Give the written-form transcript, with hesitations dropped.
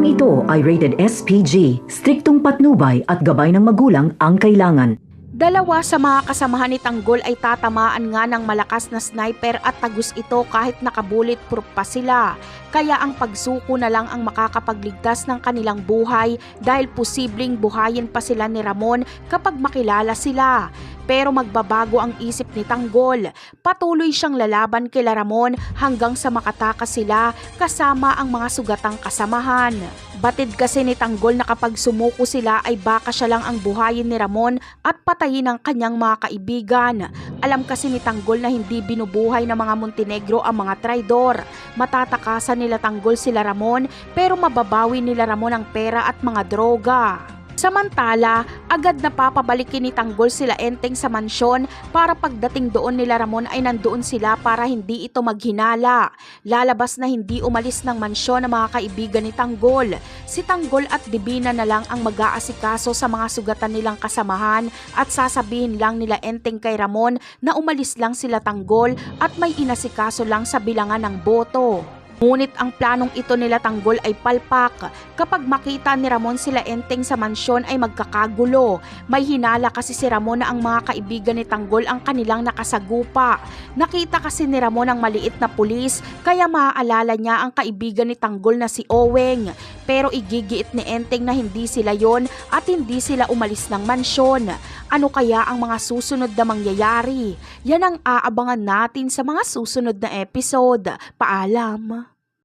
Programang ito ay rated SPG, striktong patnubay at gabay ng magulang ang kailangan. Dalawa sa mga kasamahan ni Tanggol ay tatamaan nga ng malakas na sniper at tagos ito kahit naka-bulletproof pa sila. Kaya ang pagsuko na lang ang makakapagligtas ng kanilang buhay dahil posibleng buhayin pa sila ni Ramon kapag makilala sila. Pero magbabago ang isip ni Tanggol. Patuloy siyang lalaban kila Ramon hanggang sa makatakas sila kasama ang mga sugatang kasamahan. Batid kasi ni Tanggol na kapag sumuko sila ay baka siya lang ang buhayin ni Ramon at patayin ang kanyang mga kaibigan. Alam kasi ni Tanggol na hindi binubuhay ng mga Montenegro ang mga traidor. Matatakasan nila Tanggol sila Ramon pero mababawi nila Ramon ang pera at mga droga. Samantala, agad na papabalikin ni Tanggol sila Enteng sa mansyon para pagdating doon nila Ramon ay nandoon sila para hindi ito maghinala. Lalabas na hindi umalis ng mansyon ang mga kaibigan ni Tanggol. Si Tanggol at Divina na lang ang mag-aasikaso sa mga sugatan nilang kasamahan at sasabihin lang nila Enteng kay Ramon na umalis lang sila Tanggol at may inasikaso lang sa bilangan ng boto. Ngunit ang planong ito nila Tanggol ay palpak. Kapag makita ni Ramon sila Enteng sa mansyon ay magkakagulo. May hinala kasi si Ramon na ang mga kaibigan ni Tanggol ang kanilang nakasagupa. Nakita kasi ni Ramon ang maliit na pulis kaya maaalala niya ang kaibigan ni Tanggol na si Oweng. Pero igigiit ni Enteng na hindi sila yon at hindi sila umalis ng mansyon. Ano kaya ang mga susunod na mangyayari? Yan ang aabangan natin sa mga susunod na episode. Paalam!